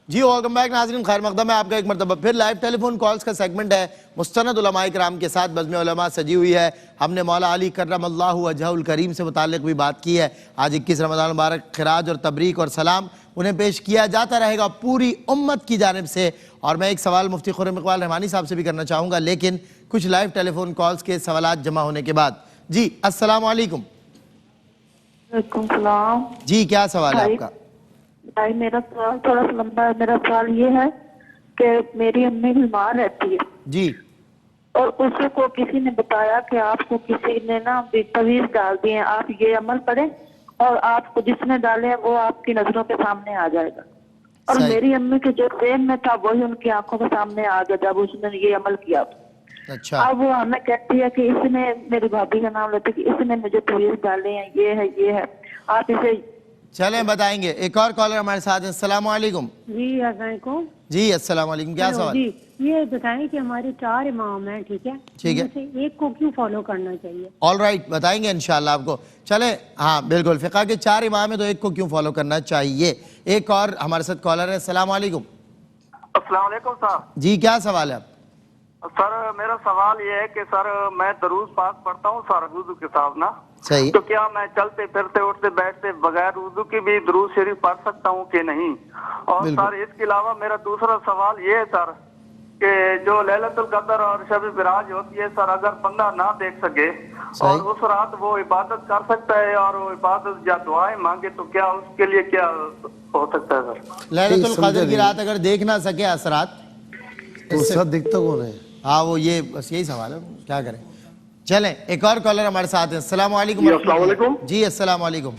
جی welcome back ناظرین، خیر مقدم ہے آپ کا ایک مرتبہ پھر لائیو ٹیلی فون کالز کا سیگمنٹ ہے۔ مستند علماء کرام کے ساتھ بزم علماء سجی ہوئی ہے۔ ہم نے مولا علی کرم اللہ وجہہ الکریم سے متعلق بھی بات کی ہے۔ آج 21 رمضان مبارک خراج اور تبریک اور سلام انہیں پیش کیا جاتا رہے گا پوری امت کی جانب سے۔ اور میں ایک سوال مفتی خرم اقبال رحمانی صاحب سے بھی کرنا چاہوں گا، لیکن کچھ لائیو ٹیلی فون کالز کے سوالات جمع ہونے کے بعد۔ جی السلام علیکم۔ وعلیکم السلام۔ جی کیا سوال ہے آپ کا؟ بھائی میرا سوال تھوڑا سا لمبا ہے۔ میرا سوال یہ ہے کہ میری امی بیمار رہتی ہے جی، اور اس کو کسی نے بتایا کہ آپ کو کسی نے نا تویز ڈال دی ہے، آپ یہ عمل پڑھیں اور آپ کو جس نے ڈالے ہیں وہ آپ کی نظروں کے سامنے آ جائے گا۔ اور صحیح۔ میری امی کے جو ذہن میں تھا وہی ان کی آنکھوں کے سامنے آ گیا جب اس نے یہ عمل کیا۔ اچھا، اب وہ ہمیں کہتی ہے کہ اس نے، میری بھابھی کا نام لیتے کہ اس نے مجھے تویز ڈالے ہیں، یہ ہے آپ اسے۔ چلیں بتائیں گے۔ ایک اور کالر ہمارے ساتھ ہیں۔ السلام علیکم۔ جی السلام علیکم۔ جی السلام علیکم، کیا سوال؟ جی یہ بتائیں کہ ہمارے 4 امام ہیں، ٹھیک ہے، ٹھیک ہے، ان میں سے ایک کو کیوں فالو کرنا چاہیے؟ آل رائٹ، بتائیں گے انشاءاللہ آپ کو۔ چلیں ہاں بالکل، فقہ کے 4 امام ہیں تو ایک کو کیوں فالو کرنا چاہیے۔ ایک اور ہمارے ساتھ کالر ہے۔ السلام علیکم۔ السلام علیکم صاحب۔ جی کیا سوال ہے آپ؟ سر میرا سوال یہ ہے کہ سر میں درود پاک پڑھتا ہوں سر وضو کے ساتھ نا، صحیح، تو کیا میں چلتے پھرتے اٹھتے بیٹھتے بغیر وضو کی بھی درود شریف پڑھ سکتا ہوں کہ نہیں؟ اور سر اس کے علاوہ میرا دوسرا سوال یہ ہے سر کہ جو لیلۃ القدر اور شب براج ہوتی ہے سر، اگر بندہ نہ دیکھ سکے اور اس رات وہ عبادت کر سکتا ہے اور وہ عبادت یا دعائیں مانگے تو کیا اس کے لیے کیا ہو سکتا ہے سر؟ لیلۃ القدر کی رات اگر دیکھ نہ سکے اثرات تو اس کا دکھتا کون ہے؟ ہاں وہ یہ بس یہی سوال ہے، کیا کریں۔ چلیں ایک اور کالر ہمارے ساتھ ہیں۔ السلام علیکم۔ السلام علیکم۔ جی السلام علیکم۔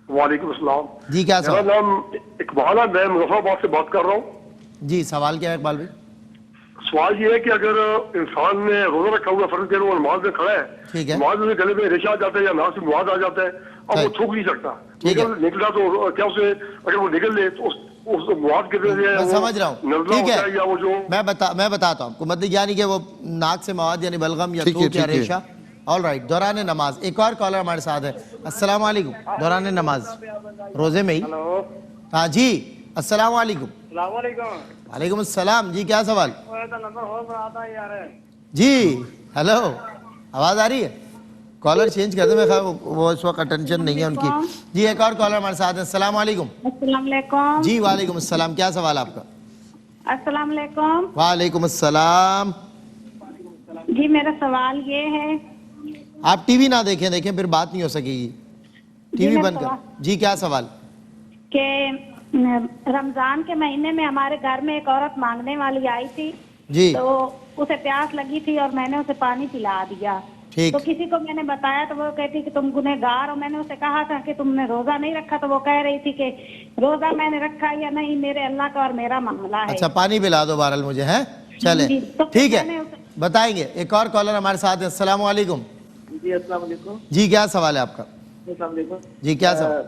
وعلیکم السلام۔ جی کیا میرا سوال؟ نام اقبال ہے، میں مظفر آباد سے بات کر رہا ہوں۔ جی سوال کیا ہے اقبال بھائی؟ سوال یہ ہے کہ اگر انسان نے روزہ رکھا ہوا فرض وہ نماز میں کھڑا ٹھیک ہے، ہے، نماز میں گلے میں ریشہ آ جاتا ہے یا ناک سے مواد آ جاتا ہے اور وہ تھوک نہیں سکتا، ٹھیک ہے، نکلا تو کیا اسے اگر وہ نکل لے تو اس مواد کے ذریعے میں سمجھ رہا ہوں، ٹھیک ہے، یا وہ جو میں بتاتا ہوں آپ کو، مطلب یعنی کہ وہ ناک سے مواد یعنی بلغم یا تھوک یا ریشہ۔ آل رائٹ، دوران نماز۔ ایک اور کالر ہمارے ساتھ ہے۔ السلام علیکم۔ دوران نماز روزے میں ہی؟ ہاں جی السلام علیکم۔ السلام علیکم۔ وعلیکم السلام۔ جی کیا سوال؟ جی ہیلو، آواز آ رہی ہے؟ کالر چینج کر دیں، میں خواہ وہ اس وقت اٹینشن نہیں ہے ان کی۔ جی ایک اور کالر ہمارے ساتھ ہے۔ السلام علیکم۔ السلام علیکم۔ جی وعلیکم السلام، کیا سوال آپ کا؟ السلام علیکم۔ وعلیکم السلام۔ جی میرا سوال یہ ہے، آپ ٹی وی نہ دیکھیں پھر بات نہیں ہو سکے گی، ٹی وی بند کر۔ جی کیا سوال؟ کہ رمضان کے مہینے میں ہمارے گھر میں ایک عورت مانگنے والی آئی تھی، جی تو اسے پیاس لگی تھی اور میں نے اسے پانی پلا دیا۔ ٹھیک، تو کسی کو میں نے بتایا تو وہ کہتی کہ تم گنہگار ہو۔ میں نے اسے کہا تھا کہ تم نے روزہ نہیں رکھا، تو وہ کہہ رہی تھی کہ روزہ میں نے رکھا یا نہیں میرے اللہ کا اور میرا معاملہ ہے۔ اچھا پانی پلا دو بہرحال مجھے، ہیں چلیں ٹھیک ہے، بتائیں گے۔ ایک اور کالر ہمارے ساتھ ہے۔ السلام علیکم۔ جی السلام علیکم۔ جی کیا سوال ہے آپ کا؟ السلام علیکم۔ جی کیا سوال؟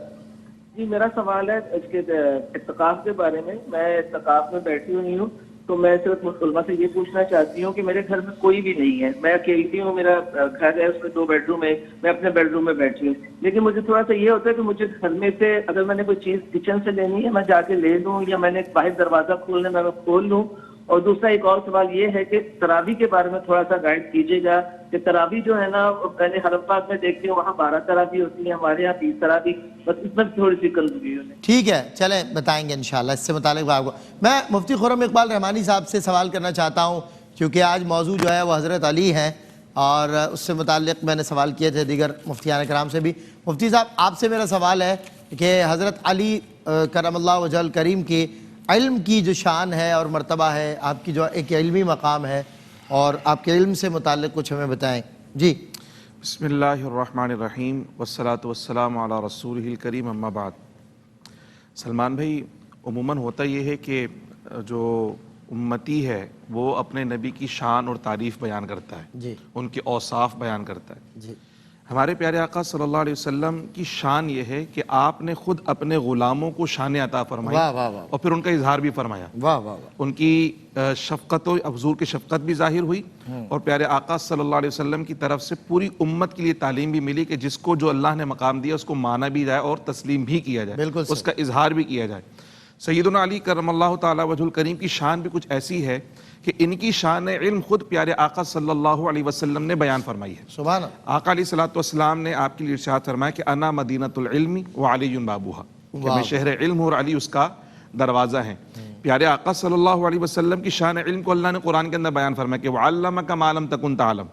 جی میرا سوال ہے اس کے اعتکاف کے بارے میں۔ میں اعتکاف میں بیٹھی ہوئی ہوں، تو میں صرف علماء سے یہ پوچھنا چاہتی ہوں کہ میرے گھر میں کوئی بھی نہیں ہے، میں اکیلی ہوں، میرا گھر ہے اس میں 2 بیڈ روم ہے، میں اپنے بیڈ روم میں بیٹھی ہوں، لیکن مجھے تھوڑا سا یہ ہوتا ہے کہ مجھے گھر میں سے اگر میں نے کوئی چیز کچن سے لینی ہے میں جا کے لے لوں، یا میں نے باہر دروازہ کھولنا میں کھول لوں۔ اور دوسرا ایک اور سوال یہ ہے کہ تراویح کے بارے میں تھوڑا سا گائیڈ کیجیے گا کہ تراویح جو ہے نا، میں نے حرم پاک میں دیکھتی ہوں وہاں 12 تراویح ہوتی ہیں، ہمارے یہاں 20 تراویح، بس اس میں تھوڑی سی کنفیوژن ہے۔ ٹھیک ہے چلیں بتائیں گے انشاءاللہ اس سے متعلق آپ کو۔ میں مفتی خرم اقبال رحمانی صاحب سے سوال کرنا چاہتا ہوں، کیونکہ آج موضوع جو ہے وہ حضرت علی ہیں اور اس سے متعلق میں نے سوال کیے تھے دیگر مفتیان کرام سے بھی۔ مفتی صاحب آپ سے میرا سوال ہے کہ حضرت علی کرم اللہ وجہ الکریم کی علم کی جو شان ہے اور مرتبہ ہے، آپ کی جو ایک علمی مقام ہے، اور آپ کے علم سے متعلق کچھ ہمیں بتائیں۔ جی بسم اللہ الرحمن الرحیم والصلاة والسلام علی رسولہ الکریم، اما بعد۔ سلمان بھائی، عموماً ہوتا یہ ہے کہ جو امتی ہے وہ اپنے نبی کی شان اور تعریف بیان کرتا ہے، جی ان کے اوصاف بیان کرتا ہے۔ جی ہمارے پیارے آقا صلی اللہ علیہ وسلم کی شان یہ ہے کہ آپ نے خود اپنے غلاموں کو شان عطا فرمائی واہ واہ واہ اور پھر ان کا اظہار بھی فرمایا. واہ واہ واہ. ان کی شفقت و حضور کی شفقت بھی ظاہر ہوئی اور پیارے آقا صلی اللہ علیہ وسلم کی طرف سے پوری امت کے لیے تعلیم بھی ملی کہ جس کو جو اللہ نے مقام دیا اس کو مانا بھی جائے اور تسلیم بھی کیا جائے, بالکل اس کا اظہار بھی کیا جائے. سیدنا علی کرم اللہ تعالی وجہ الکریم کی شان بھی کچھ ایسی ہے کہ ان کی شان علم خود پیارے آقا صلی اللہ علیہ وسلم نے بیان فرمائی ہے. سبحان اللہ. آقا علیہ الصلوۃ والسلام نے آپ کے لیے ارشاد فرمایا کہ انا مدینۃ العلم وعلی بابوہا, کہ میں شہر علم ہوں اور علی اس کا دروازہ ہیں. پیارے آقا صلی اللہ علیہ وسلم کی شان علم کو اللہ نے قرآن کے اندر بیان فرمایا کہ وعلمک ما لم تکن تعلم,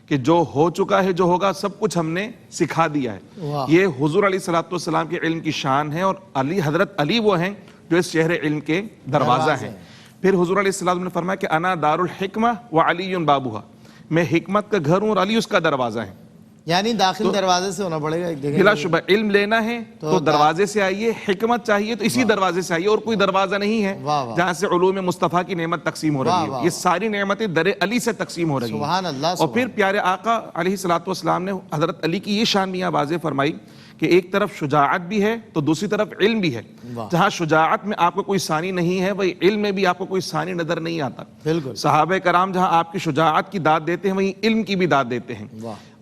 کہ جو ہو چکا ہے جو ہوگا سب کچھ ہم نے سکھا دیا ہے. یہ حضور علیہ الصلوۃ والسلام کے علم کی شان ہے اور علی حضرت علی وہ ہیں جو اس شہر علم کے دروازہ ہیں. پھر حضور علیہ السلام نے فرمایا کہ انا دار الحکمہ وعلی بابوہا, میں حکمت کا گھر ہوں اور علی اس کا دروازہ ہے. یعنی داخل دروازے سے ہونا پڑے گا ایک جگہ. بلا شبہ علم لینا ہے تو دروازے سے آئیے, حکمت چاہیے تو اسی دروازے سے آئیے, اور کوئی دروازہ نہیں ہے جہاں سے علوم مصطفیٰ کی نعمت تقسیم ہو رہی ہے. یہ ساری نعمتیں در علی سے تقسیم ہو رہی ہیں. سبحان اللہ. اور پھر پیارے آقا علیہ الصلوۃ والسلام نے حضرت علی کی یہ شان بھی یہاں واضح فرمائی کہ ایک طرف شجاعت بھی ہے تو دوسری طرف علم بھی ہے. جہاں شجاعت میں آپ کو کوئی ثانی نہیں ہے وہی علم میں بھی آپ کو کوئی ثانی نظر نہیں آتا. بالکل. صحابہ کرام جہاں آپ کی شجاعت کی داد دیتے ہیں وہیں علم کی بھی داد دیتے ہیں.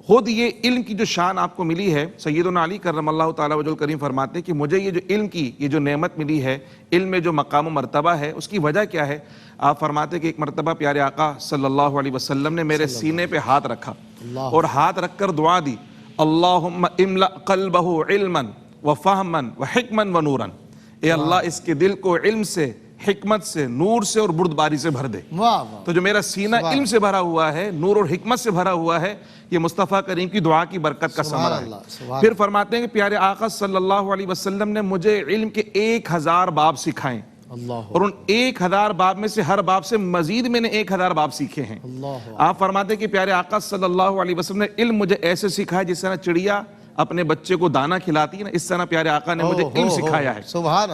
خود یہ علم کی جو شان آپ کو ملی ہے, سیدنا علی کرم اللہ تعالی وجہ الکریم فرماتے ہیں کہ مجھے یہ جو علم کی یہ جو نعمت ملی ہے, علم میں جو مقام و مرتبہ ہے, اس کی وجہ کیا ہے؟ آپ فرماتے ہیں کہ ایک مرتبہ پیارے آقا صلی اللہ علیہ وسلم نے میرے سینے پہ ہاتھ رکھا اور ہاتھ رکھ کر دعا دی, اللہم املأ قلبہ علما وفہما وحکما ونورا, اے اللہ اس کے دل کو علم سے, حکمت سے, نور سے اور بردباری سے بھر دے. تو جو میرا سینہ علم سے بھرا ہوا ہے, نور اور حکمت سے بھرا ہوا ہے, یہ مصطفیٰ کریم کی دعا کی برکت کا ثمرہ ہے. پھر فرماتے ہیں کہ پیارے آقا صلی اللہ علیہ وسلم نے مجھے علم کے 1000 باب سکھائیں, اور ان 1000 باب میں سے ہر باب سے مزید میں نے 1000 باب سیکھے ہیں. آپ فرماتے ہیں کہ پیارے آقا صلی اللہ علیہ وسلم نے علم مجھے ایسے سکھایا جس طرح چڑیا اپنے بچے کو دانا کھلاتی ہے نا, اس طرح پیارے آقا نے مجھے علم سکھایا ہے.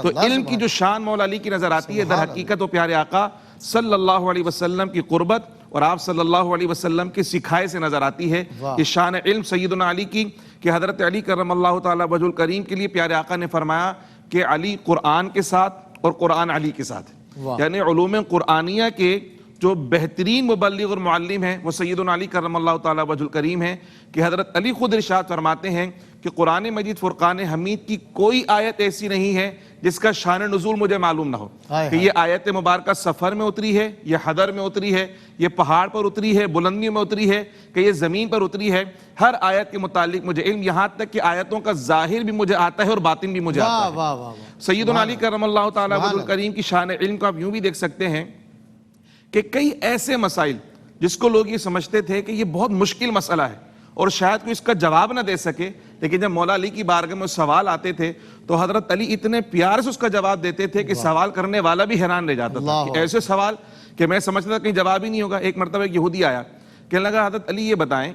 تو علم کی جو شان مولا علی کی نظر آتی ہے در حقیقت وہ پیارے آقا صلی اللہ علیہ وسلم کی قربت اور آپ صلی اللہ علیہ وسلم کے سکھائے سے نظر آتی ہے. یہ شان علم سیدنا علی کی کہ حضرت علی کرم اللہ تعالی وجہ الکریم کے لیے پیارے آقا نے فرمایا کہ علی قرآن کے ساتھ اور قرآن علی کے ساتھ, یعنی علوم قرآنیہ کے جو بہترین مبلغ اور معلم ہیں وہ سیدنا علی کرم اللہ تعالی وجہ الکریم ہیں کہ حضرت علی خود ارشاد فرماتے ہیں کہ قرآن مجید فرقان حمید کی کوئی آیت ایسی نہیں ہے جس کا شان نزول مجھے معلوم نہ ہو, کہ یہ آیت مبارکہ سفر میں اتری ہے, یہ حضر میں اتری ہے, یہ پہاڑ پر اتری ہے, بلندیوں میں اتری ہے, کہ یہ زمین پر اتری ہے. ہر آیت کے متعلق مجھے علم, یہاں تک کہ آیتوں کا ظاہر بھی مجھے آتا ہے اور باطن بھی مجھے آتا ہے. سیدنا علی کرم اللہ تعالی وجہ الکریم کی شان علم کو آپ یوں بھی دیکھ سکتے ہیں کہ کئی ایسے مسائل جس کو لوگ یہ سمجھتے تھے کہ یہ بہت مشکل مسئلہ ہے اور شاید کوئی اس کا جواب نہ دے سکے, لیکن جب مولا علی کی بارگاہ میں سوال آتے تھے تو حضرت علی اتنے پیار سے اس کا جواب دیتے تھے کہ سوال کرنے والا بھی حیران رہ جاتا تھا کہ ایسے سوال کہ میں سمجھتا تھا کہیں جواب ہی نہیں ہوگا. ایک مرتبہ ایک یہودی آیا, کہنے لگا حضرت علی یہ بتائیں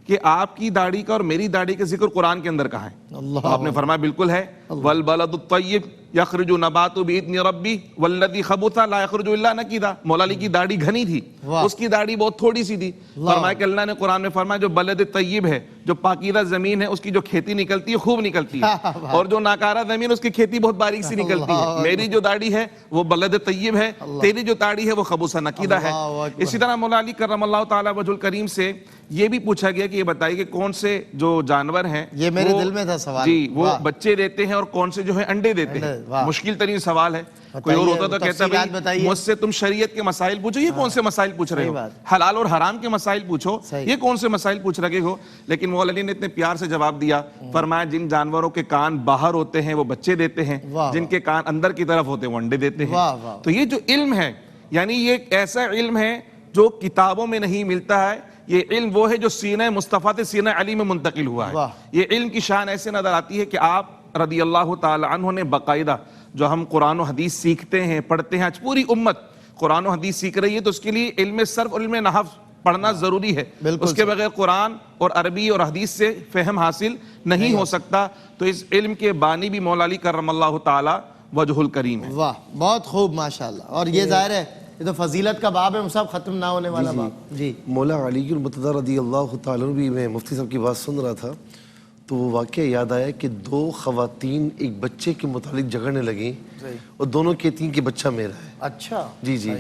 کہ آپ کی داڑھی کا اور میری داڑھی کا ذکر قرآن کے اندر کہاں ہے؟ تو آپ نے فرمایا بالکل ہے, والبلد الطیب یخرج نبات باذن ربی والذی خبث لا یخرج الا نکدا. مولا علی کی داڑھی گھنی تھی, اس کی داڑھی بہت تھوڑی سی تھی. فرمایا کہ اللہ نے قرآن میں فرمایا جو بلد طیب ہے, جو پاکیزہ زمین ہے, اس کی جو کھیتی نکلتی ہے خوب نکلتی ہے, اور جو ناکارہ زمین اس کی کھیتی بہت باریک سی نکلتی ہے. میری جو داڑھی ہے وہ بلد طیب ہے, تیری جو داڑھی ہے وہ خبث نکدا ہے. اسی طرح مولا علی کرم اللہ تعالی وجہ الکریم سے یہ بھی پوچھا گیا کہ یہ بتائیے کہ کون سے جو جانور ہیں, یہ میرے دل میں تھا سوال, جی وہ بچے دیتے ہیں اور کون سے جو ہے انڈے دیتے ہیں. مشکل ترین سوال ہے. کوئی اور ہوتا تو کہتا بھائی مجھ سے تم شریعت کے مسائل پوچھو, یہ کون سے مسائل پوچھ رہے ہو, حلال اور حرام کے مسائل پوچھو, یہ کون سے مسائل پوچھ رہے ہو. لیکن مولا علی نے اتنے پیار سے جواب دیا, فرمایا جن جانوروں کے کان باہر ہوتے ہیں وہ بچے دیتے ہیں, جن کے کان اندر کی طرف ہوتے ہیں وہ انڈے دیتے ہیں. تو یہ جو علم ہے یعنی یہ ایک ایسا علم ہے جو کتابوں میں نہیں ملتا ہے. یہ علم وہ ہے جو سینہ مصطفیٰ سے سینہ علی میں منتقل ہوا ہے. یہ علم کی شان ایسے نظر آتی ہے کہ آپ رضی اللہ تعالی عنہ نے باقاعدہ جو ہم قرآن و حدیث سیکھتے ہیں, پڑھتے ہیں, آج پوری امت قرآن و حدیث سیکھ رہی ہے, تو اس کے لیے علم صرف علم نحو پڑھنا ضروری ہے. اس کے بغیر قرآن اور عربی اور حدیث سے فہم حاصل نہیں ہو سکتا. تو اس علم کے بانی بھی مولا علی کرم اللہ تعالی وجہ الکریم ہے. واہ, بہت خوب ماشاءاللہ. اور یہ ظاہر ہے یہ تو فضیلت کا باب ہے مصعب، ختم نہ ہونے والا باب. جی مولا علی المرتضیٰ رضی اللہ تعالیٰ عنہ بھی، میں مفتی صاحب کی بات سن رہا تھا تو وہ واقعہ یاد آیا کہ دو خواتین ایک بچے کے متعلق جھگڑنے لگیں اور دونوں کہتی ہیں کہ بچہ میرا ہے. اچھا جی جی.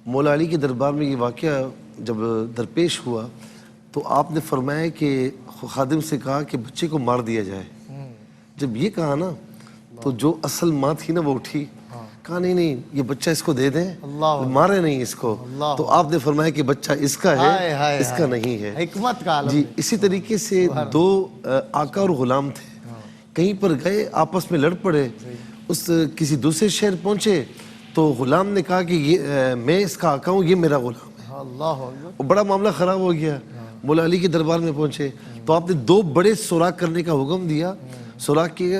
مولا علی کے دربار میں یہ واقعہ جب درپیش ہوا تو آپ نے فرمایا کہ خادم سے کہا کہ بچے کو مار دیا جائے. جب یہ کہا نا تو جو اصل ماں تھی نا وہ اٹھی، کہا نہیں نہیں یہ بچہ اس کو دے دیں، مارے نہیں اس کو. تو آپ نے فرمایا کہ بچہ اس کا ہے، اس کا نہیں ہے. حکمت کا عالم. جی اسی طریقے سے دو آقا اور غلام تھے، کہیں پر گئے آپس میں لڑ پڑے، اس کسی دوسرے شہر پہنچے تو غلام نے کہا کہ یہ میں اس کا آقا ہوں، یہ میرا غلام ہے. اللہ اور بڑا معاملہ خراب ہو گیا. مولا علی کے دربار میں پہنچے تو آپ نے دو بڑے سوراخ کرنے کا حکم دیا. سوراخ کیے،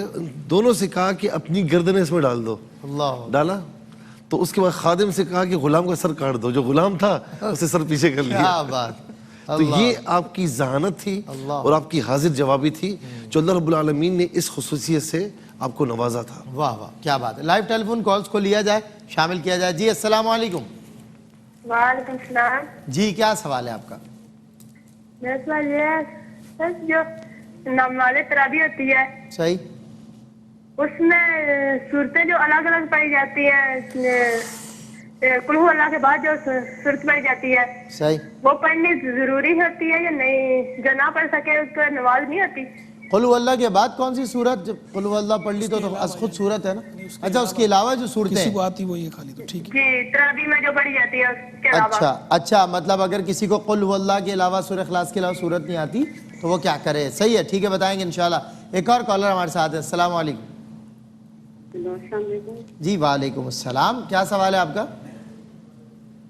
دونوں سے کہا کہ اپنی گردنیں اس میں ڈال دو. اللہ. ڈالا تو اس کے بعد خادم سے کہا کہ غلام کا سر کاٹ دو. جو غلام تھا اسے سر پیچھے کر لیا. کیا بات. تو یہ آپ کی ذہانت تھی اور آپ کی حاضر جوابی تھی جو اللہ رب العالمین نے اس خصوصیت سے آپ کو نوازا تھا. واہ واہ کیا بات ہے. لائیو ٹیلی فون کالز کو لیا جائے، شامل کیا جائے. جی السلام علیکم. وعلیکم السلام. جی کیا سوال ہے آپ کا؟ میرا سوال یہ ہے سر، جو نماز تراویح ہوتی ہے صحیح، اس میں صورتیں جو الگ الگ پڑھی جاتی ہیں، قل ہو اللہ کے بعد جو صورت پڑھی جاتی ہے صحیح. وہ پڑھنی ضروری ہوتی ہے یا نہیں؟ جو نہ پڑھ سکے اس پر نماز نہیں ہوتی. قل هو اللہ کے بعد کون سی صورت؟ جب قل هو اللہ پڑھ لی تو از خود صورت ہے نا. اچھا اس کے علاوہ جو صورتیں کسی کو آتی وہ یہ خالی تو ٹھیک ہے. جی تراویح میں جو پڑھی جاتی ہے اس کے علاوہ. اچھا مطلب اگر کسی کو قل هو اللہ کے علاوہ سورہ اخلاص کے علاوہ صورت نہیں آتی تو وہ کیا کرے؟ صحیح ہے، ٹھیک ہے، بتائیں گے انشاءاللہ. ایک اور کالر ہمارے ساتھ ہے. السلام علیکم. السلام علیکم. جی وعلیکم السلام. کیا سوال ہے آپ کا؟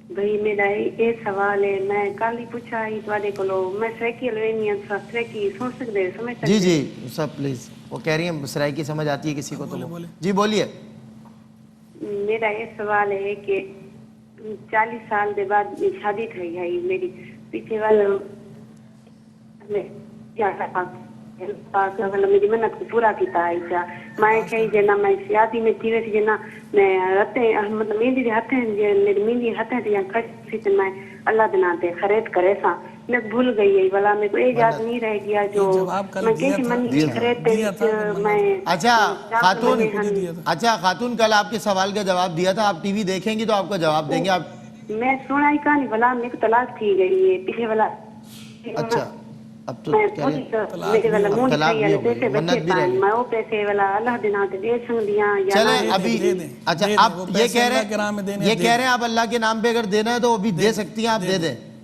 بھائی میرا یہ سوال ہے، میں کل ہی پوچھا ہی تواڈے کولو، میں سرائکی لینی ہے، سرائکی سن سکدے سمجھ سکدے؟ جی جی سب پلیز. وہ کہہ رہی ہیں سرائکی سمجھ آتی ہے کسی کو تو جی بولیے. میرا یہ سوال ہے کہ 40 سال دے بعد شادی تھی ہے میری، پیچھے والا کیا میری منت کو پورا کیتا ہے. میں کہیں جنا میں شادی میں تھی ویسے جنا میں رتے مطلب مہندی دے ہتھیں میری مہندی ہتھیں تے کھڑی تے میں اللہ دے نام تے خرید کرے سا میں بھول گئی ہے والا میرے کو یہ یاد نہیں رہ گیا جو میں کہیں من خرید تے میں. اچھا خاتون کل آپ کے سوال کا جواب دیا تھا. آپ ٹی وی دیکھیں گی تو آپ کو جواب دیں گے. آپ میں سنا ہی کہانی والا میرے کو طلاق تھی گئی ہے پیچھے والا. اچھا اب تو میرے والا منہ نہیں پیسے بچے پائیں میں وہ پیسے والا اللہ دے نام تے دے سن دیاں. چلیں ابھی اچھا آپ یہ کہہ رہے ہیں آپ اللہ کے نام پہ اگر دینا ہے تو وہ بھی دے سکتی ہیں. آپ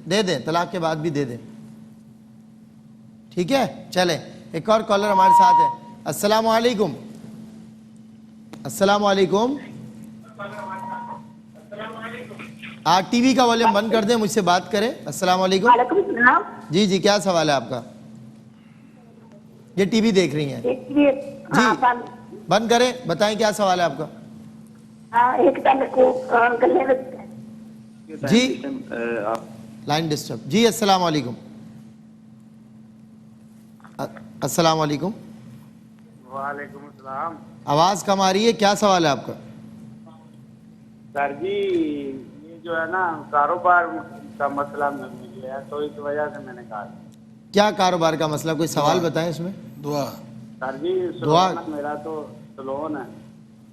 دے دیں طلاق کے بعد بھی دے دیں. ٹھیک ہے چلیں ایک اور کالر ہمارے ساتھ ہے. السلام علیکم. السلام علیکم. آپ ٹی وی کا والیوم بند کر دیں، مجھ سے بات کریں. السلام علیکم. وعلیکم السلام. جی جی کیا سوال ہے آپ کا؟ یہ ٹی وی دیکھ رہی ہیں جی بند کریں، بتائیں کیا سوال ہے آپ کا؟ ایک جی لائن ڈسٹرب. جی السلام علیکم. السلام علیکم. وعلیکم السلام. آواز کم آ رہی ہے، کیا سوال ہے آپ کا؟ سر جی یہ جو ہے نا کاروبار کا مسئلہ مل گیا تو اس وجہ سے میں نے کہا. کیا کاروبار کا مسئلہ؟ کوئی سوال بتائیں اس میں. دعا. سر جی سلون میرا تو سلون ہے.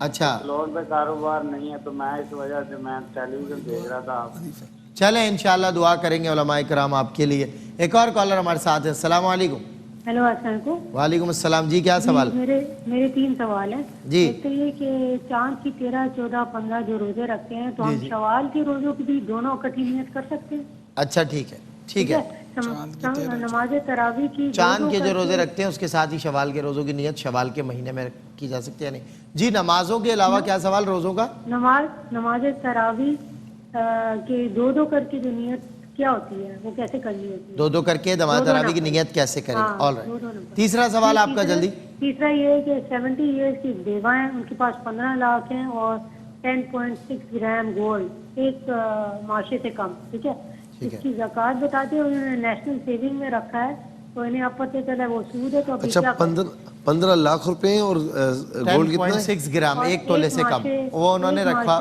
اچھا سلون پہ کاروبار نہیں ہے تو میں اس وجہ سے میں ٹیلی ویژن دیکھ رہا تھا. چلیں انشاءاللہ دعا کریں گے علماء کرام آپ کے لیے. ایک اور کالر ہمارے ساتھ ہے. السلام علیکم. ہیلو السلام علیکم. وعلیکم السلام. جی کیا سوال؟ میرے 3 سوال ہیں. جی ایک تو یہ کہ چاند کی 13 14 15 جو روزے رکھتے ہیں تو ہم شوال کے روزوں کی بھی دونوں اکٹھی نیت کر سکتے ہیں؟ اچھا ٹھیک ہے ٹھیک ہے. نماز تراویح کی چاند کے جو روزے رکھتے ہیں اس کے ساتھ ہی شوال کے روزوں کی نیت شوال کے مہینے میں کی جا سکتی ہے نہیں. جی نمازوں کے علاوہ کیا سوال روزوں کا؟ نماز تراویح کے دو کر کے جو نیت کیا ہوتی ہے وہ کیسے کرنی ہوتی ہے؟ دو کر کے نماز تراویح کی نیت کیسے کریں؟ All right. تیسرا سوال آپ کا جلدی. تیسرا یہ ہے کہ 70 ایئرس کی بیوہ ہیں، ان کے پاس 15 لاکھ ہیں اور 10.6 گرام گولڈ ایک معاشرے سے کم. ٹھیک ہے اس کی زکوٰۃ بتاتے ہیں. انہوں نے نیشنل سیونگ میں رکھا ہے تو انہیں اب پتہ چلا وہ سود ہے. تو اچھا 15 لاکھ روپے اور گولڈ کتنا ہے؟ 10.6 گرام ایک تولے سے کم وہ انہوں نے رکھا.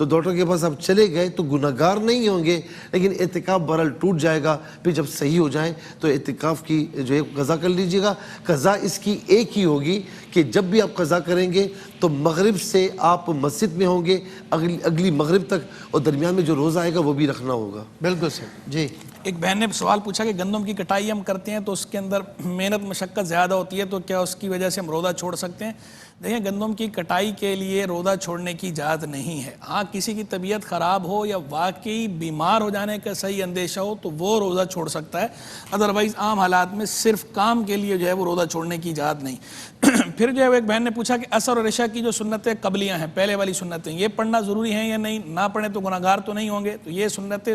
تو ڈاکٹر کے پاس آپ چلے گئے تو گناہگار نہیں ہوں گے، لیکن اعتکاف بہرحال ٹوٹ جائے گا. پھر جب صحیح ہو جائیں تو اعتکاف کی جو ہے قضا کر لیجئے گا. قضا اس کی ایک ہی ہوگی کہ جب بھی آپ قضا کریں گے تو مغرب سے آپ مسجد میں ہوں گے اگلی مغرب تک، اور درمیان میں جو روزہ آئے گا وہ بھی رکھنا ہوگا. بالکل صحیح. جی ایک بہن نے سوال پوچھا کہ گندم کی کٹائی ہم کرتے ہیں تو اس کے اندر محنت مشقت زیادہ ہوتی ہے، تو کیا اس کی وجہ سے ہم روزہ چھوڑ سکتے ہیں؟ دیکھیں، گندم کی کٹائی کے لیے روزہ چھوڑنے کی اجازت نہیں ہے. ہاں کسی کی طبیعت خراب ہو یا واقعی بیمار ہو جانے کا صحیح اندیشہ ہو تو وہ روزہ چھوڑ سکتا ہے، ادروائز عام حالات میں صرف کام کے لیے جو ہے وہ روزہ چھوڑنے کی اجازت نہیں. پھر جو ہے وہ ایک بہن نے پوچھا کہ عصر اور عشاء کی جو سنتیں قبلیاں ہیں، پہلے والی سنتیں، یہ پڑھنا ضروری ہیں یا نہیں؟ نہ پڑھیں تو گناہگار تو نہیں ہوں گے؟ تو یہ سنتیں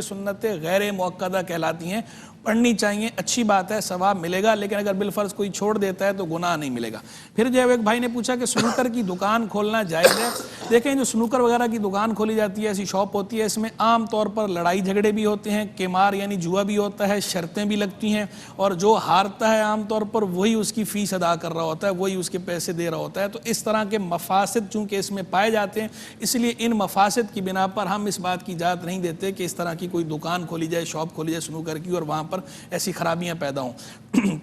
غیر مؤکدہ کہلاتی ہیں، پڑھنی چاہیے، اچھی بات ہے، ثواب ملے گا، لیکن اگر بالفرض کوئی چھوڑ دیتا ہے تو گناہ نہیں ملے گا. پھر جو ہے ایک بھائی نے پوچھا کہ سنوکر کی دکان کھولنا جائز ہے؟ دیکھیں، جو سنوکر وغیرہ کی دکان کھولی جاتی ہے، ایسی شاپ ہوتی ہے، اس میں عام طور پر لڑائی جھگڑے بھی ہوتے ہیں، قمار یعنی جوا بھی ہوتا ہے، شرطیں بھی لگتی ہیں، اور جو ہارتا ہے عام طور پر وہی اس کی فیس ادا کر رہا ہوتا ہے، وہی اس کے پیسے دے رہا ہوتا ہے. تو اس طرح کے مفاسد چونکہ اس میں پائے جاتے ہیں، اس لیے ان مفاسد کی بنا پر ہم اس بات کی اجازت نہیں دیتے کہ اس طرح کی کوئی دکان کھولی جائے، شاپ کھولی جائے سنوکر کی، اور وہاں پر ایسی خرابیاں پیدا ہوں.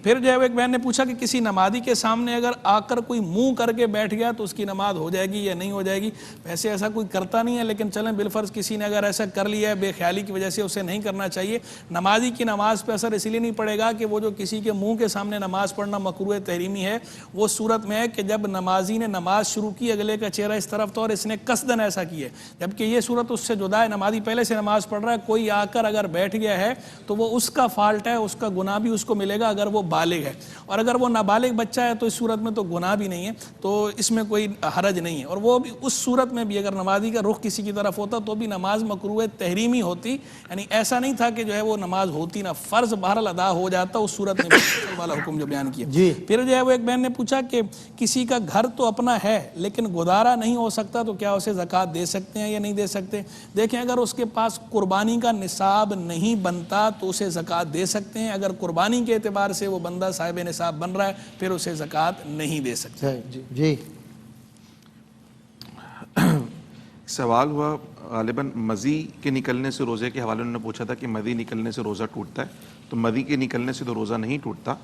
پھر جو ہے ایک بہن نے پوچھا کہ کسی نمازی کے سامنے اگر آ کر کوئی منہ کر کے بیٹھ گیا تو اس کی نماز ہو جائے گی یا نہیں ہو جائے گی؟ ویسے ایسا کوئی کرتا نہیں ہے، لیکن چلیں بالفرض کسی نے اگر ایسا کر لیا ہے بے خیالی کی وجہ سے، اسے نہیں کرنا چاہیے. نمازی کی نماز پہ اثر اس لیے نہیں پڑے گا کہ وہ جو کسی کے منہ کے سامنے نماز پڑھنا مکروہ تحریمی ہے، وہ صورت میں ہے کہ جب نمازی نے نماز شروع کی اگلے کا چہرہ اس طرف تھا اور اس نے قصدن ایسا کیا ہے، جبکہ یہ صورت اس سے جدا ہے. نمازی پہلے سے نماز پڑھ رہا ہے، کوئی آ کر اگر بیٹھ گیا ہے تو وہ اس کا فالٹ ہے، اس کا گناہ بھی اس کو ملے گا اگر وہ بالغ ہے، اور اگر وہ نابالغ بچہ ہے تو اس صورت میں تو گناہ بھی نہیں ہے، تو اس میں کوئی حرج نہیں ہے. اور وہ بھی اس صورت میں بھی اگر نمازی کا رخ کسی کی طرف ہوتا تو بھی نماز مکروہ تحریمی ہوتی، یعنی ایسا نہیں تھا کہ جو ہے وہ نماز ہوتی نہ، فرض بہرحال ادا ہو جاتا اس صورت میں والا حکم جو بیان کیا. پھر جو ہے وہ ایک بہن نے پوچھا کہ کسی کا گھر تو اپنا ہے لیکن گزارا نہیں ہو سکتا تو کیا اسے زکوٰۃ دے سکتے ہیں یا نہیں دے سکتے؟ دیکھیں، اگر اس کے پاس قربانی کا نصاب نہیں بنتا تو اسے زکوٰۃ دے سکتے ہیں. اگر قربانی کے اعتبار سے وہ بندہ صاحب نصاب بن رہا ہے پھر اسے زکوٰۃ نہیں دے سکتے. جی سوال ہوا غالباً مزی کے نکلنے سے روزے کے حوالے انہوں نے پوچھا تھا کہ مزی نکلنے سے روزہ ٹوٹتا ہے. تو مزی کے نکلنے سے تو روزہ نہیں ٹوٹتا،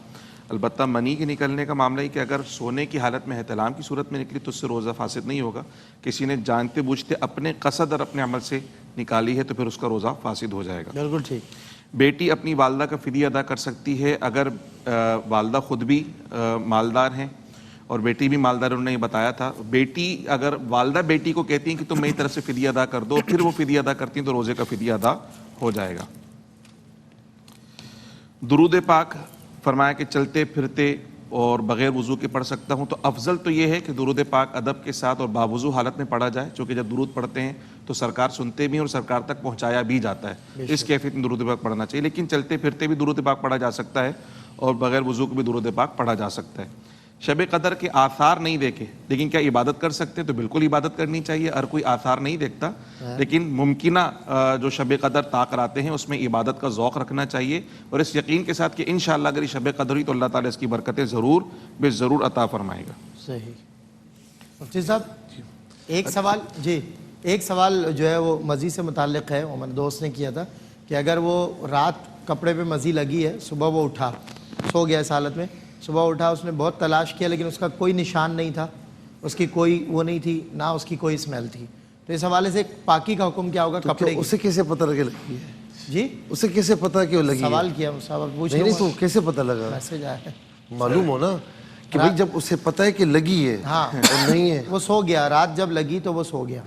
البتہ منی کے نکلنے کا معاملہ ہے کہ اگر سونے کی حالت میں احتلام کی صورت میں نکلی تو اس سے روزہ فاسد نہیں ہوگا. کسی نے جانتے بوجھتے اپنے قصد اور اپنے عمل سے نکالی ہے تو پھر اس کا روزہ فاسد ہو جائے گا. بالکل ٹھیک. بیٹی اپنی والدہ کا فدیہ ادا کر سکتی ہے اگر والدہ خود بھی مالدار ہیں اور بیٹی بھی مالدار، انہوں نے یہ بتایا تھا. بیٹی اگر والدہ بیٹی کو کہتی ہیں کہ تم میری طرف سے فدیہ ادا کر دو، پھر وہ فدیہ ادا کرتی ہیں تو روزے کا فدیہ ادا ہو جائے گا. درود پاک فرمایا کہ چلتے پھرتے اور بغیر وضو کے پڑھ سکتا ہوں. تو افضل تو یہ ہے کہ درود پاک ادب کے ساتھ اور باوضو حالت میں پڑھا جائے، چونکہ جب درود پڑھتے ہیں تو سرکار سنتے بھی ہیں اور سرکار تک پہنچایا بھی جاتا ہے. اس کیفیت میں درود پاک پڑھنا چاہیے، لیکن چلتے پھرتے بھی درود پاک پڑھا جا سکتا ہے اور بغیر وضو کے بھی درود پاک پڑھا جا سکتا ہے. شب قدر کے آثار نہیں دیکھے لیکن کیا عبادت کر سکتے؟ تو بالکل عبادت کرنی چاہیے. ہر کوئی آثار نہیں دیکھتا، لیکن ممکنہ جو شب قدر طا کراتے ہیں اس میں عبادت کا ذوق رکھنا چاہیے، اور اس یقین کے ساتھ کہ انشاءاللہ اگر یہ شب قدر ہوئی تو اللہ تعالیٰ اس کی برکتیں ضرور بے ضرور عطا فرمائے گا. صحیح. مفتی صاحب ایک سوال، جی ایک سوال جو ہے وہ مزی سے متعلق ہے. ہمارے دوست نے کیا تھا کہ اگر وہ رات کپڑے پہ مزی لگی ہے، صبح وہ اٹھا، سو گیا اس حالت میں، صبح اٹھا، اس نے بہت تلاش کیا لیکن اس کا کوئی نشان نہیں تھا، اس کی کوئی وہ نہیں تھی، نہ اس کی کوئی اسمیل تھی، تو اس حوالے سے پاکی کا حکم کیا ہوگا کپڑے کی؟ اسے کیسے پتہ لگے لگی ہے؟ جی اسے کیسے پتہ کہ وہ لگی ہے؟ سوال کیا صاحب، پوچھ نہیں تو کیسے پتہ لگا؟ میسج آیا ہے. معلوم ہو نا کہ بھئی جب اسے پتہ ہے کہ لگی ہے ہاں اور نہیں ہے، وہ سو گیا، رات جب لگی تو وہ سو گیا،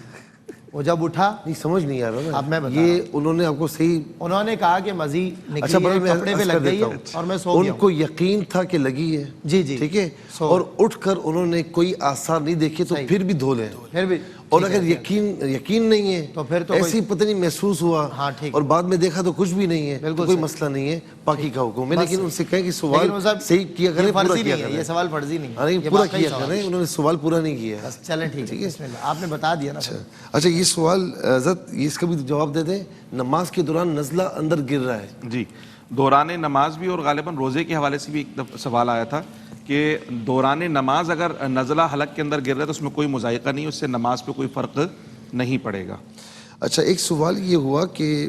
وہ جب اٹھا. نہیں سمجھ نہیں آ رہا نا. اب میں بتا یہ انہوں نے آپ کو صحیح، انہوں نے کہا کہ مزی اچھا نکلی ہے، کپڑے پہ لگ گئی ہے اور میں سو گیا. ان کو یقین تھا کہ لگی ہے، جی جی ٹھیک ہے، اور اٹھ کر انہوں نے کوئی آثار نہیں دیکھے تو پھر بھی دھو لیں. پھر بھی اور اگر یقین نہیں ہے تو پھر تو ایسی پتہ نہیں محسوس ہوا اور بعد میں دیکھا تو کچھ بھی نہیں ہے، تو کوئی مسئلہ نہیں ہے، پاکی کا حکم ہے. لیکن ان سے کہیں کہ سوال صحیح کیا کریں، پورا کیا کریں. یہ سوال فرضی نہیں ہے، پورا کیا کریں. انہوں نے سوال پورا نہیں کیا. چلیں ٹھیک ہے، بسم اللہ، آپ نے بتا دیا نا. اچھا یہ سوال حضرت اس کا بھی جواب دے دیں. نماز کے دوران نزلہ اندر گر رہا ہے. جی دوران نماز بھی اور غالباً روزے کے حوالے سے بھی ایک سوال آیا تھا کہ دوران نماز اگر نزلہ حلق کے اندر گر رہا ہے تو اس میں کوئی مذائقہ نہیں، اس سے نماز پہ کوئی فرق نہیں پڑے گا. اچھا ایک سوال یہ ہوا کہ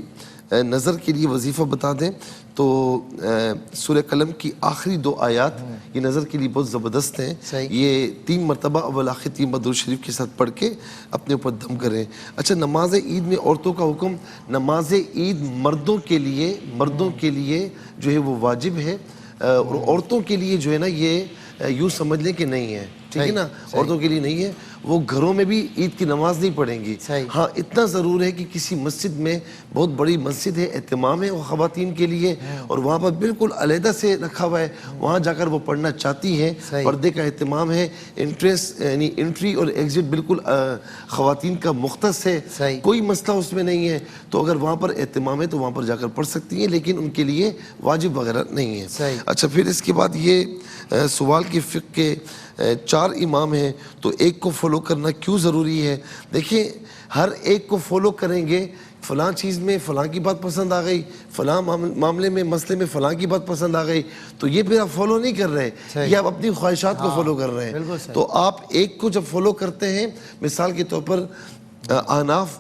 نظر کے لیے وظیفہ بتا دیں تو سورہ قلم کی آخری 2 آیات یہ نظر کے لیے بہت زبردست ہیں. یہ 3 مرتبہ اول آخر 3 بار درود شریف کے ساتھ پڑھ کے اپنے اوپر دم کریں. اچھا نماز عید میں عورتوں کا حکم, نماز عید مردوں کے لیے جو ہے وہ واجب ہے, اور عورتوں کے لیے جو ہے نا یہ یوں سمجھ لیں کہ نہیں ہے, ٹھیک ہے نا, عورتوں کے لیے نہیں ہے, وہ گھروں میں بھی عید کی نماز نہیں پڑھیں گی. ہاں اتنا ضرور ہے کہ کسی مسجد میں, بہت بڑی مسجد ہے, اہتمام ہے وہ خواتین کے لیے, اور وہاں پر بالکل علیحدہ سے رکھا ہوا ہے, وہاں جا کر وہ پڑھنا چاہتی ہیں, پردے کا اہتمام ہے, انٹرنس یعنی انٹری اور ایگزٹ بالکل خواتین کا مختص ہے, کوئی مسئلہ اس میں نہیں ہے. تو اگر وہاں پر اہتمام ہے تو وہاں پر جا کر پڑھ سکتی ہیں, لیکن ان کے لیے واجب وغیرہ نہیں ہے. اچھا پھر اس کے بعد یہ سوال کی فقہ کے 4 امام ہیں تو ایک کو فالو کرنا کیوں ضروری ہے؟ دیکھیں ہر ایک کو فالو کریں گے, فلاں چیز میں فلاں کی بات پسند آ گئی, فلاں معاملے میں مسئلے میں فلاں کی بات پسند آ گئی, تو یہ پھر آپ فالو نہیں کر رہے, یہ آپ اپنی خواہشات کو فالو کر رہے ہیں. تو آپ ایک کو جب فالو کرتے ہیں, مثال کے طور پر احناف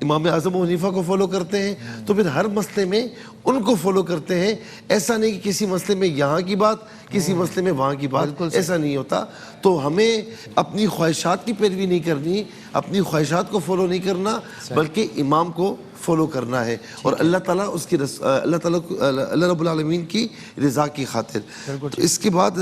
امام اعظم و حنیفہ کو فالو کرتے ہیں, تو پھر ہر مسئلے میں ان کو فالو کرتے ہیں. ایسا نہیں کہ کسی مسئلے میں یہاں کی بات, کسی مسئلے میں وہاں کی بات, ایسا نہیں ہوتا. تو ہمیں اپنی خواہشات کی پیروی نہیں کرنی, اپنی خواہشات کو فالو نہیں کرنا, بلکہ امام کو فالو کرنا ہے, اور اللہ تعالیٰ اس کی اللہ رب العالمین کی رضا کی خاطر. تو اس کے بعد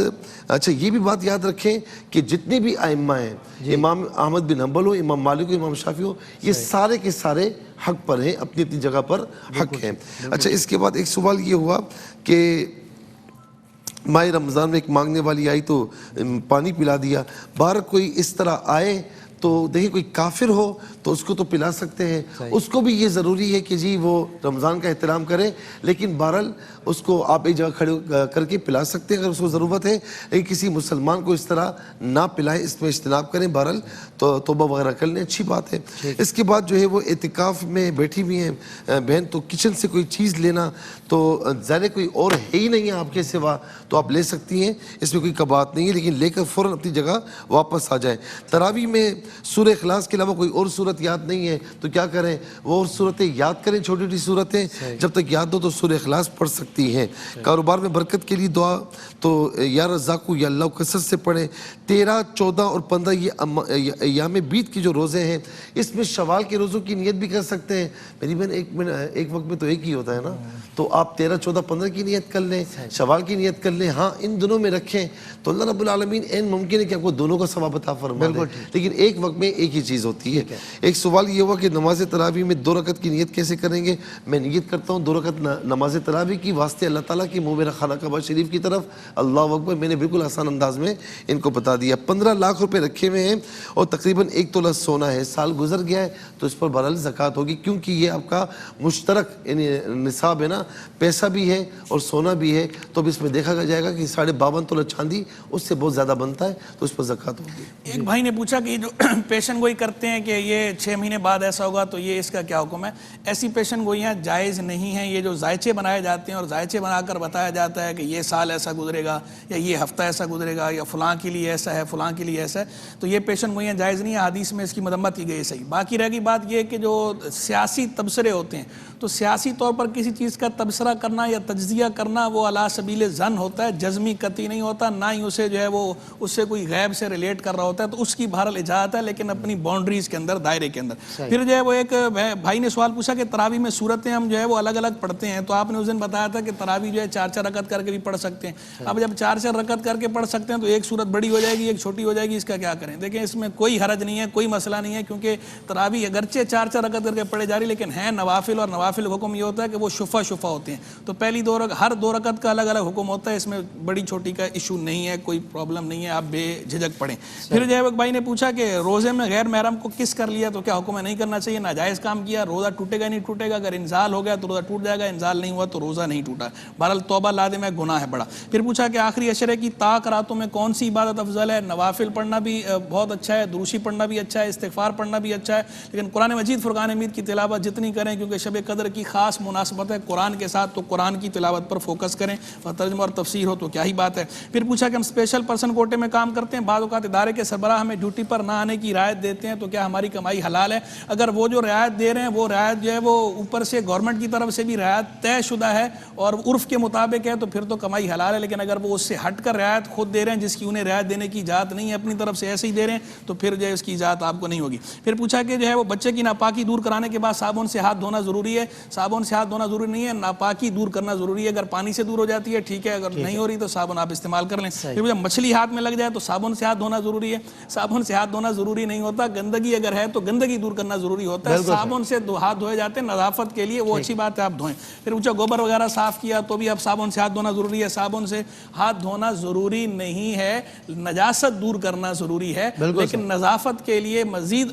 اچھا یہ بھی بات یاد رکھیں کہ جتنے بھی ائمہ ہیں, امام احمد بن حنبل ہو, امام مالک ہو, امام شافعی ہو, یہ سارے کے سارے حق پر ہیں, اپنی اپنی جگہ پر حق ہیں. اچھا اس کے بعد ایک سوال یہ ہوا کہ ماہ رمضان میں ایک مانگنے والی آئی تو پانی پلا دیا. باہر کوئی اس طرح آئے تو دیکھیں کوئی کافر ہو تو اس کو تو پلا سکتے ہیں, اس کو بھی یہ ضروری ہے کہ جی وہ رمضان کا احترام کرے, لیکن بہرحال اس کو آپ ایک جگہ کھڑے کر کے پلا سکتے ہیں اگر اس کو ضرورت ہے, لیکن کسی مسلمان کو اس طرح نہ پلائیں, اس میں اجتناب کریں. بہرحال تو توبہ وغیرہ کر لیں, اچھی بات ہے. اس کے بعد جو ہے وہ اعتکاف میں بیٹھی ہوئی ہیں بہن, تو کچن سے کوئی چیز لینا تو ظاہر کوئی اور ہے ہی نہیں ہے آپ کے سوا, تو آپ لے سکتی ہیں, اس میں کوئی کبات نہیں ہے, لیکن لے کر فوراً اپنی جگہ واپس آ جائیں. تراویح میں سورہ اخلاص کے علاوہ کوئی اور صورت یاد نہیں ہے تو کیا کریں, وہ اور صورتیں یاد کریں, چھوٹی چھوٹی صورتیں, جب تک یاد ہو تو سورہ اخلاص پڑھ سکتی ہیں. کاروبار میں برکت کے لیے دعا تو یا رزاقو یا اللہ کثرت سے پڑھیں. 13, 14 اور 15 یہ ایام بیت کی جو روزے ہیں, اس میں شوال کے روزوں کی نیت بھی کر سکتے ہیں. میری بہن ایک وقت میں تو ایک ہی ہوتا ہے نا, تو آپ 13, 14, 15 کی نیت کر لیں, شوال کی نیت کر لیں. ہاں ان دنوں میں رکھیں تو اللہ رب العالمین این ممکن ہے کہ آپ کو دونوں کا ثواب عطا فرما دے, لیکن ایک وقت میں ایک ہی چیز ہوتی ہے. ایک سوال یہ ہوا کہ نماز تراویح میں 2 رکعت کی نیت کیسے کریں گے؟ میں نیت کرتا ہوں 2 رکعت نماز تراویح کی واسطے اللہ تعالیٰ کی, منہ میرا خانہ کعبہ شریف کی طرف, اللہ اکبر. میں نے بالکل آسان انداز میں ان کو بتا دیا. 15 لاکھ روپے رکھے ہوئے ہیں اور تقریباً 1 تولہ سونا ہے, سال گزر گیا ہے تو اس پر بہرحال زکوٰۃ ہوگی, کیونکہ یہ آپ کا مشترک یعنی نصاب ہے نا, پیسہ بھی ہے اور سونا بھی ہے, تو اب اس میں دیکھا جائے گا کہ 52.5 تولہ چاندی اس سے بہت زیادہ بنتا ہے, تو اس پر زکوٰۃ ہوگی. ایک بھائی نے پوچھا کہ جو پیشن گوئی کرتے ہیں کہ یہ 6 مہینے بعد ایسا ہوگا تو یہ اس کا کیا حکم ہے؟ ایسی پیشن گوئیاں جائز نہیں ہیں. یہ جو ذائچے بنائے جاتے ہیں اور ذائچے بنا کر بتایا جاتا ہے کہ یہ سال ایسا گزرے گا یا یہ ہفتہ ایسا گزرے گا یا فلاں کے لیے ایسا ہے, فلاں کے لیے ایسا ہے, تو یہ پیشن گوئیاں جائز نہیں ہے. حدیث میں اس کی مذمت کی گئی. صحیح. باقی رہ گئی بات یہ کہ جو سیاسی تبصرے ہوتے ہیں, تو سیاسی طور پر کسی چیز کا تبصرہ کرنا یا تجزیہ کرنا وہ علی سبیل ظن ہوتا ہے, جزمی قطعی نہیں ہوتا, نہ ہی اسے جو ہے وہ اس سے کوئی غیب سے ریلیٹ کر رہا ہوتا ہے, تو اس کی بہرحال اجازت ہے, لیکن اپنی باؤنڈریز کے اندر, دائرے کے اندر. پھر جو ہے وہ ایک بھائی نے سوال پوچھا کہ تراویح میں صورتیں ہم جو ہے وہ الگ الگ پڑھتے ہیں, تو آپ نے اس دن بتایا تھا کہ تراویح جو ہے 4 رکعت کر کے بھی پڑھ سکتے ہیں. اب جب 4 رکعت کر کے پڑھ سکتے ہیں تو ایک صورت بڑی ہو جائے گی, ایک چھوٹی ہو جائے گی, اس کا کیا کریں؟ دیکھیں اس میں کوئی حرج نہیں ہے, کوئی مسئلہ نہیں ہے, کیونکہ تراویح اگرچہ 4 رکعت کر کے پڑھے جا رہی, لیکن ہیں نوافل, اور نوافل حکم یہ ہوتا ہے کہ وہ شفع ہوتے ہیں. تو پہلی ہر 2 رکعت کا الگ الگ حکم ہوتا ہے, اس میں بڑی چھوٹی کا ایشو نہیں ہے, کوئی پرابلم نہیں ہے, آپ بے جھجک پڑھیں. پھر جو ہے ایک بھائی نے پوچھا کہ روزے میں غیر محرم کو کس کر لیا تو کیا حکم ہے؟ نہیں کرنا چاہیے, ناجائز کام کیا, روزہ ٹوٹے گا نہیں ٹوٹے گا, اگر انزال ہو گیا تو روزہ ٹوٹ جائے گا, انزال نہیں ہوا تو روزہ نہیں ٹوٹا. بہرحال توبہ لازم ہے, گناہ ہے بڑا. پھر پوچھا کہ آخری عشرے کی طاق راتوں میں کون سی عبادت افضل ہے؟ نوافل پڑھنا بھی بہت اچھا ہے, دروشی پڑھنا بھی اچھا ہے, استغفار پڑھنا بھی اچھا ہے, لیکن قرآن مجید فرقان حمید کی تلاوت جتنی کریں, کیونکہ شب قدر کی خاص مناسبت ہے قرآن کے ساتھ, تو قرآن کی تلاوت پر فوکس کریں, اور ترجمہ اور تفسیر ہو تو کیا ہی بات ہے. پھر پوچھا کہ ہم اسپیشل پرسن کوٹے میں کام کرتے ہیں, بعض اوقات ادارے کے سربراہ ہمیں ڈیوٹی پر نہ آنے کھانے کی رعایت دیتے ہیں تو کیا ہماری کمائی حلال ہے؟ اگر وہ جو رعایت دے رہے ہیں وہ رعایت جو ہے وہ اوپر سے گورنمنٹ کی طرف سے بھی رعایت طے شدہ ہے اور عرف کے مطابق ہے تو پھر تو کمائی حلال ہے، لیکن اگر وہ اس سے ہٹ کر رعایت خود دے رہے ہیں جس کی انہیں رعایت دینے کی اجازت نہیں ہے، اپنی طرف سے ایسے ہی دے رہے ہیں تو پھر جو ہے اس کی اجازت آپ کو نہیں ہوگی۔ پھر پوچھا کہ جو ہے وہ بچے کی ناپاکی دور کرانے کے بعد صابن سے ہاتھ دھونا ضروری ہے؟ صابن سے ہاتھ دھونا ضروری نہیں ہے، ناپاکی دور کرنا ضروری ہے۔ اگر پانی سے دور ہو جاتی ہے ٹھیک ہے، اگر نہیں ہو رہی تو صابن آپ استعمال کر لیں۔ پھر جب مچھلی ہاتھ میں لگ جائے تو صابن سے ہاتھ دھونا ضروری ہے؟ صابن سے ہاتھ دھونا ضروری نہیں ہوتا، گندگی اگر ہے تو گندگی دور کرنا ضروری ہوتا ہے۔ صابن سے ہاتھ دھوئے جاتے ہیں نظافت کے لیے، وہ اچھی بات ہے آپ دھوئیں۔ پھر پوچھا گوبر وغیرہ صاف کیا تو بھی اب صابن سے ہاتھ دھونا ضروری ہے؟ صابن سے ہاتھ دھونا ضروری نہیں ہے، نجاست دور کرنا ضروری ہے، لیکن نظافت کے لیے مزید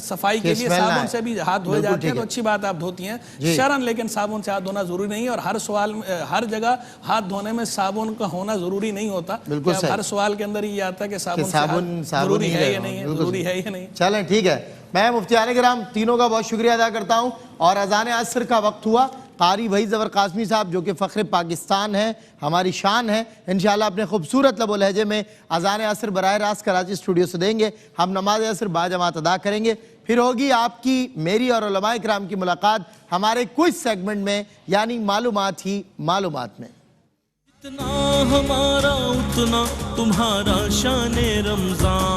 صفائی کے لیے صابن سے بھی ہاتھ دھوئے جاتے ہیں تو اچھی بات آپ دھوتی ہیں شرعاً، لیکن صابن سے ہاتھ دھونا ضروری نہیں ہے۔ اور ہر سوال ہر جگہ ہاتھ دھونے میں صابن کا ہونا ضروری نہیں ہوتا، ہر سوال کے اندر یہ آتا ہے کہ صابن سے ہاتھ ضروری ہے یا نہیں ہے، ضروری ہے یا نہیں۔ چلیں ٹھیک ہے، میں مفتیان کرام تینوں کا بہت شکریہ ادا کرتا ہوں، اور اذان عصر کا وقت ہوا۔ قاری بھائی ظفر قاسمی صاحب جو کہ فخر پاکستان ہے، ہماری شان ہے، انشاءاللہ اپنے خوبصورت لب و لہجے میں اذان عصر براہ راست کراچی اسٹوڈیو سے دیں گے۔ ہم نماز عصر باجماعت ادا کریں گے، پھر ہوگی آپ کی، میری اور علماء کرام کی ملاقات ہمارے کوئز سیگمنٹ میں، یعنی معلومات ہی معلومات میں۔ اتنا ہمارا اتنا تمہارا شان رمضان۔